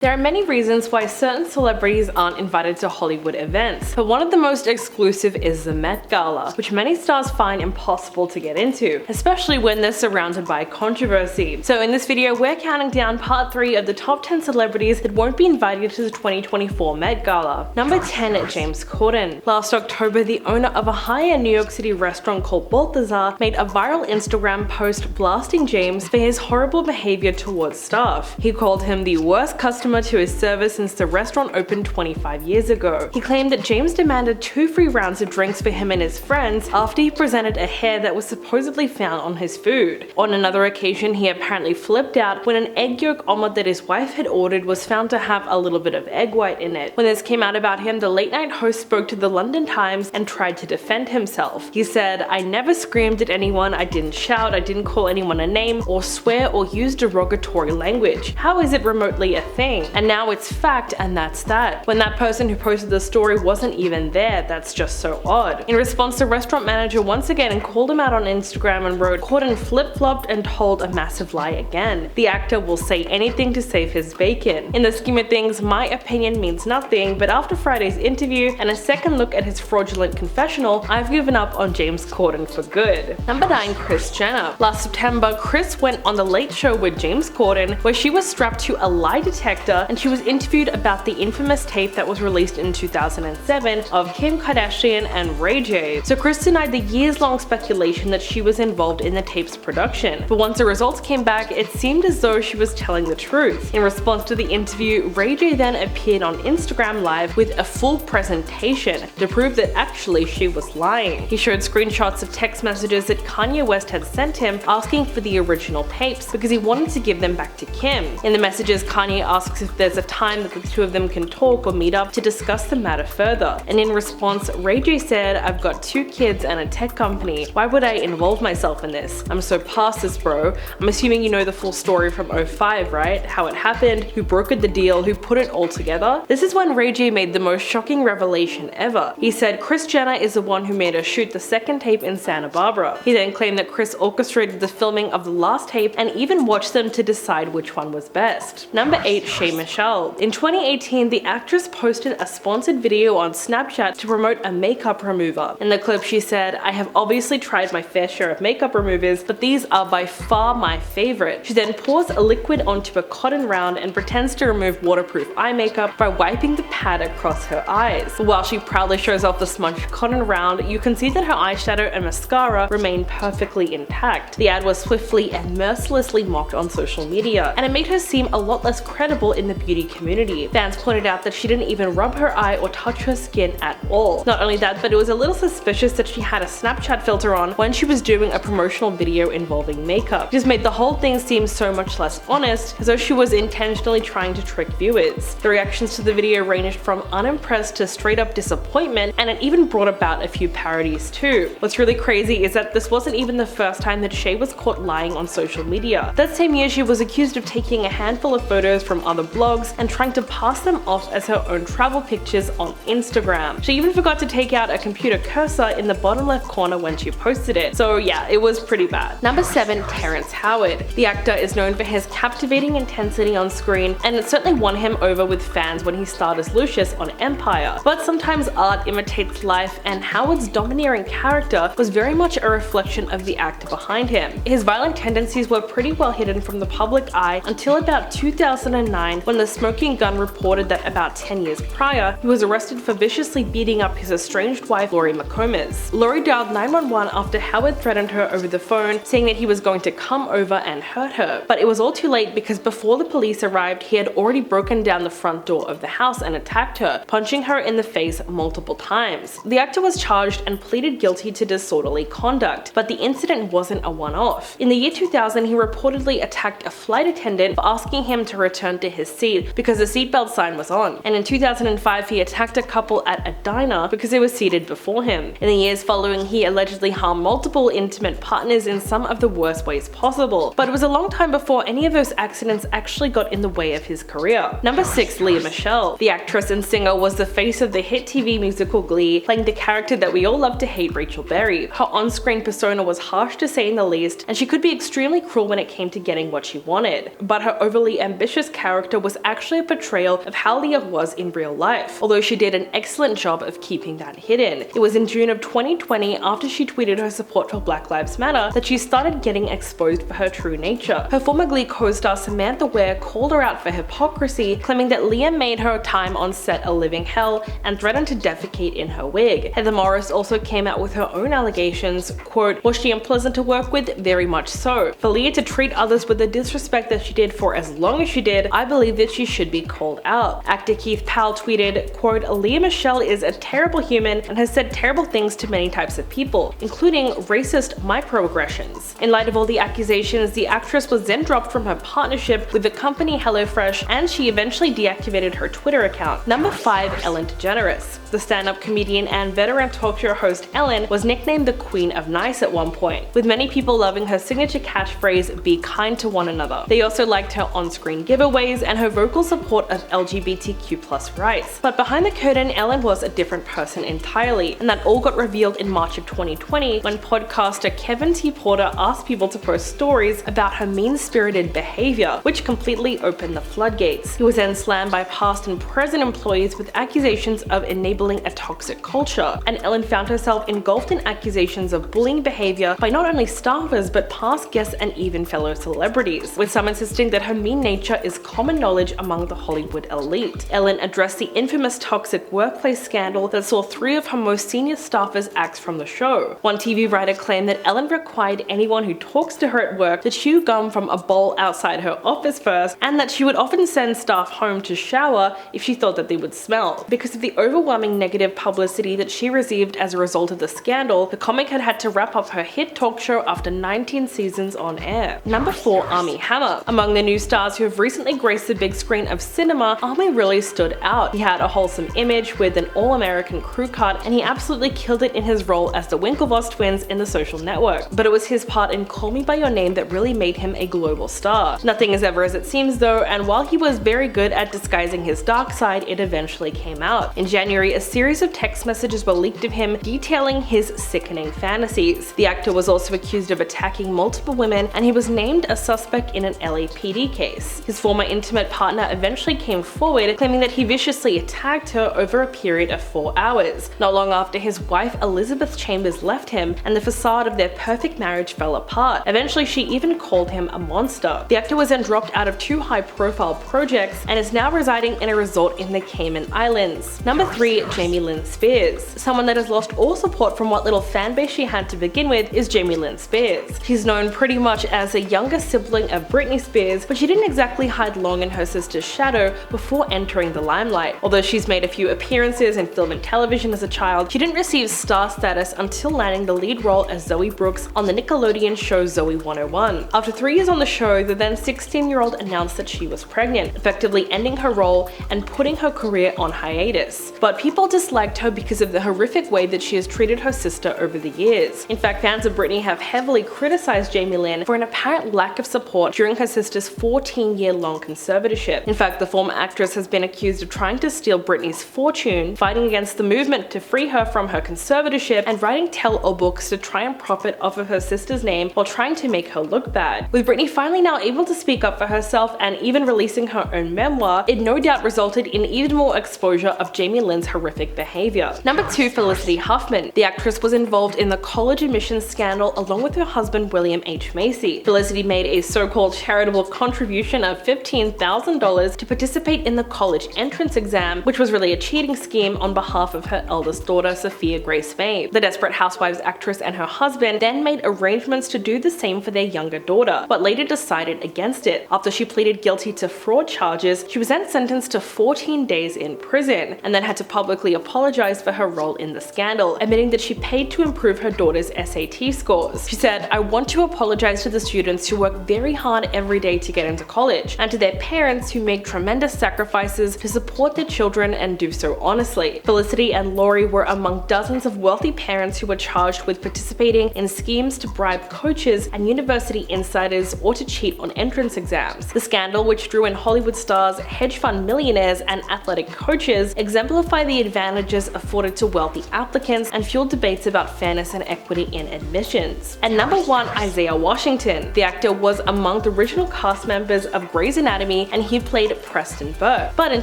There are many reasons why certain celebrities aren't invited to Hollywood events, but one of the most exclusive is the Met Gala, which many stars find impossible to get into, especially when they're surrounded by controversy. So in this video, we're counting down part 3 of the top 10 celebrities that won't be invited to the 2024 Met Gala. Number 10, James Corden. Last October, the owner of a high-end New York City restaurant called Balthazar made a viral Instagram post blasting James for his horrible behavior towards staff. He called him the worst customer to his service since the restaurant opened 25 years ago. He claimed that James demanded 2 free rounds of drinks for him and his friends after he presented a hair that was supposedly found on his food. On another occasion, he apparently flipped out when an egg yolk omelet that his wife had ordered was found to have a little bit of egg white in it. When this came out about him, the late night host spoke to the London Times and tried to defend himself. He said, "I never screamed at anyone, I didn't shout, I didn't call anyone a name, or swear or use derogatory language. How is it remotely a thing? And now it's fact, and that's that. When that person who posted the story wasn't even there, that's just so odd." In response, the restaurant manager once again called him out on Instagram and wrote, "Corden flip-flopped and told a massive lie again. The actor will say anything to save his bacon. In the scheme of things, my opinion means nothing, but after Friday's interview and a second look at his fraudulent confessional, I've given up on James Corden for good." Number 9, Kris Jenner. Last September, Kris went on The Late Show with James Corden, where she was strapped to a lie detector and she was interviewed about the infamous tape that was released in 2007 of Kim Kardashian and Ray J. So Kris denied the years-long speculation that she was involved in the tape's production, but once the results came back, it seemed as though she was telling the truth. In response to the interview, Ray J then appeared on Instagram Live with a full presentation to prove that actually she was lying. He showed screenshots of text messages that Kanye West had sent him asking for the original tapes because he wanted to give them back to Kim. In the messages, Kanye asks if there's a time that the two of them can talk or meet up to discuss the matter further. And in response, Ray J said, "I've got 2 kids and a tech company. Why would I involve myself in this? I'm so past this, bro. I'm assuming you know the full story from 05, right? How it happened, who brokered the deal, who put it all together." This is when Ray J made the most shocking revelation ever. He said Kris Jenner is the one who made her shoot the second tape in Santa Barbara. He then claimed that Kris orchestrated the filming of the last tape and even watched them to decide which one was best. Number 8, Shay Mitchell. In 2018, the actress posted a sponsored video on Snapchat to promote a makeup remover. In the clip, she said, "I have obviously tried my fair share of makeup removers, but these are by far my favorite." She then pours a liquid onto a cotton round and pretends to remove waterproof eye makeup by wiping the pad across her eyes. While she proudly shows off the smudged cotton round, you can see that her eyeshadow and mascara remain perfectly intact. The ad was swiftly and mercilessly mocked on social media, and it made her seem a lot less credible in the beauty community. Fans pointed out that she didn't even rub her eye or touch her skin at all. Not only that, but it was a little suspicious that she had a Snapchat filter on when she was doing a promotional video involving makeup. It just made the whole thing seem so much less honest, as though she was intentionally trying to trick viewers. The reactions to the video ranged from unimpressed to straight up disappointment, and it even brought about a few parodies too. What's really crazy is that this wasn't even the first time that Shay was caught lying on social media. That same year, she was accused of taking a handful of photos from other blogs and trying to pass them off as her own travel pictures on Instagram. She even forgot to take out a computer cursor in the bottom left corner when she posted it. So yeah, it was pretty bad. Number 7, Terrence Howard. The actor is known for his captivating intensity on screen, and it certainly won him over with fans when he starred as Lucius on Empire. But sometimes art imitates life, and Howard's domineering character was very much a reflection of the actor behind him. His violent tendencies were pretty well hidden from the public eye until about 2009, when the Smoking Gun reported that about 10 years prior, he was arrested for viciously beating up his estranged wife, Lea Michele. Lori dialed 911 after Howard threatened her over the phone, saying that he was going to come over and hurt her. But it was all too late because before the police arrived, he had already broken down the front door of the house and attacked her, punching her in the face multiple times. The actor was charged and pleaded guilty to disorderly conduct, but the incident wasn't a one-off. In the year 2000, he reportedly attacked a flight attendant for asking him to return to his seat because the seatbelt sign was on. And in 2005, he attacked a couple at a diner because they were seated before him. In the years following, he allegedly harmed multiple intimate partners in some of the worst ways possible. But it was a long time before any of those accidents actually got in the way of his career. Number 6, Lea Michele. The actress and singer was the face of the hit TV musical Glee, playing the character that we all love to hate, Rachel Berry. Her on-screen persona was harsh to say in the least, and she could be extremely cruel when it came to getting what she wanted. But her overly ambitious character character was actually a portrayal of how Lea was in real life, although she did an excellent job of keeping that hidden. It was in June of 2020, after she tweeted her support for Black Lives Matter, that she started getting exposed for her true nature. Her former Glee co-star Samantha Ware called her out for hypocrisy, claiming that Lea made her time on set a living hell and threatened to defecate in her wig. Heather Morris also came out with her own allegations, quote, "Was she unpleasant to work with? Very much so. For Lea to treat others with the disrespect that she did for as long as she did, I believe that she should be called out." Actor Keith Powell tweeted, quote, "Lea Michele is a terrible human and has said terrible things to many types of people, including racist microaggressions." In light of all the accusations, the actress was then dropped from her partnership with the company HelloFresh, and she eventually deactivated her Twitter account. Number 5. Ellen DeGeneres. The stand-up comedian and veteran talk show host Ellen was nicknamed the Queen of Nice at one point, with many people loving her signature catchphrase, "Be kind to one another." They also liked her on-screen giveaways and her vocal support of LGBTQ+ rights. But behind the curtain, Ellen was a different person entirely, and that all got revealed in March of 2020 when podcaster Kevin T. Porter asked people to post stories about her mean-spirited behavior, which completely opened the floodgates. He was then slammed by past and present employees with accusations of enabling a toxic culture, and Ellen found herself engulfed in accusations of bullying behavior by not only staffers but past guests and even fellow celebrities, with some insisting that her mean nature is common knowledge among the Hollywood elite. Ellen addressed the infamous toxic workplace scandal that saw 3 of her most senior staffers axed from the show. One TV writer claimed that Ellen required anyone who talks to her at work to chew gum from a bowl outside her office first, and that she would often send staff home to shower if she thought that they would smell. Because of the overwhelming negative publicity that she received as a result of the scandal, the comic had to wrap up her hit talk show after 19 seasons on air. Number 4. Armie Hammer. Among the new stars who have recently graced the big screen of cinema, Armie really stood out. He had a wholesome image with an all-American crew cut, and he absolutely killed it in his role as the Winklevoss twins in The Social Network. But it was his part in Call Me By Your Name that really made him a global star. Nothing is ever as it seems though, and while he was very good at disguising his dark side, it eventually came out. In January, a series of text messages were leaked of him detailing his sickening fantasies. The actor was also accused of attacking multiple women, and he was named a suspect in an LAPD case. His former intimate partner eventually came forward, claiming that he viciously attacked her over a period of 4 hours, not long after his wife Elizabeth Chambers left him and the facade of their perfect marriage fell apart. Eventually, she even called him a monster. The actor was then dropped out of 2 high-profile projects and is now residing in a resort in the Cayman Islands. Number 3. Jamie Lynn Spears. Someone that has lost all support from what little fanbase she had to begin with is Jamie Lynn Spears. She's known pretty much as a younger sibling of Britney Spears, but she didn't exactly hide long in her sister's shadow before entering the limelight. Although she's made a few appearances in film and television as a child, she didn't receive star status until landing the lead role as Zoe Brooks on the Nickelodeon show Zoe 101. After 3 years on the show, the then 16-year-old announced that she was pregnant, effectively ending her role and putting her career on hiatus. But people disliked her because of the horrific way that she has treated her sister over the years. In fact, fans of Britney have heavily criticized Jamie Lynn for an apparent lack of support during her sister's 14-year-long conservatorship. In fact, the former actress has been accused of trying to steal Britney's fortune, fighting against the movement to free her from her conservatorship, and writing tell-all books to try and profit off of her sister's name while trying to make her look bad. With Britney finally now able to speak up for herself and even releasing her own memoir, it no doubt resulted in even more exposure of Jamie Lynn's horrific behavior. Number 2. Felicity Huffman. The actress was involved in the college admissions scandal along with her husband William H. Macy. Felicity made a so-called charitable contribution of $15,000 to participate in the college entrance exam, which was really a cheating scheme on behalf of her eldest daughter, Sophia Grace May. The Desperate Housewives actress and her husband then made arrangements to do the same for their younger daughter, but later decided against it. After she pleaded guilty to fraud charges, she was then sentenced to 14 days in prison, and then had to publicly apologize for her role in the scandal, admitting that she paid to improve her daughter's SAT scores. She said, "I want to apologize to the students who work very hard every day to get into college, and to their parents who make tremendous sacrifices to support their children and do so honestly." Felicity and Lori were among dozens of wealthy parents who were charged with participating in schemes to bribe coaches and university insiders or to cheat on entrance exams. The scandal, which drew in Hollywood stars, hedge fund millionaires, and athletic coaches, exemplified the advantages afforded to wealthy applicants and fueled debates about fairness and equity in admissions. And number 1. Isaiah Washington. The actor was among the original cast members of Grey's Anatomy Armie, and he played Preston Burke. But in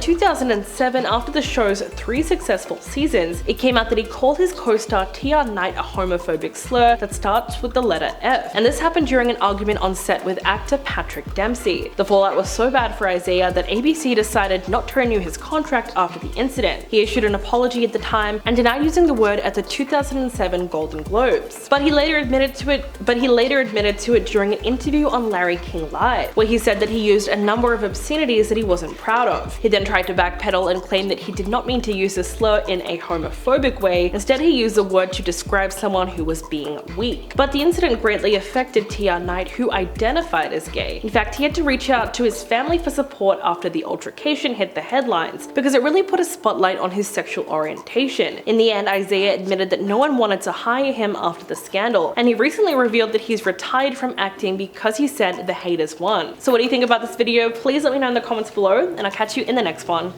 2007, after the show's 3 successful seasons, it came out that he called his co-star Tia Knight a homophobic slur that starts with the letter F. And this happened during an argument on set with actor Patrick Dempsey. The fallout was so bad for Isaiah that ABC decided not to renew his contract after the incident. He issued an apology at the time and denied using the word at the 2007 Golden Globes. But he later admitted to it during an interview on Larry King Live, where he said that he used a number of obscenities that he wasn't proud of. He then tried to backpedal and claim that he did not mean to use the slur in a homophobic way. Instead, he used the word to describe someone who was being weak. But the incident greatly affected Tia Knight, who identified as gay. In fact, he had to reach out to his family for support after the altercation hit the headlines, because it really put a spotlight on his sexual orientation. In the end, Isaiah admitted that no one wanted to hire him after the scandal, and he recently revealed that he's retired from acting because he said the haters won. So what do you think about this video? Please let me know in the comments below, and I'll catch you in the next one.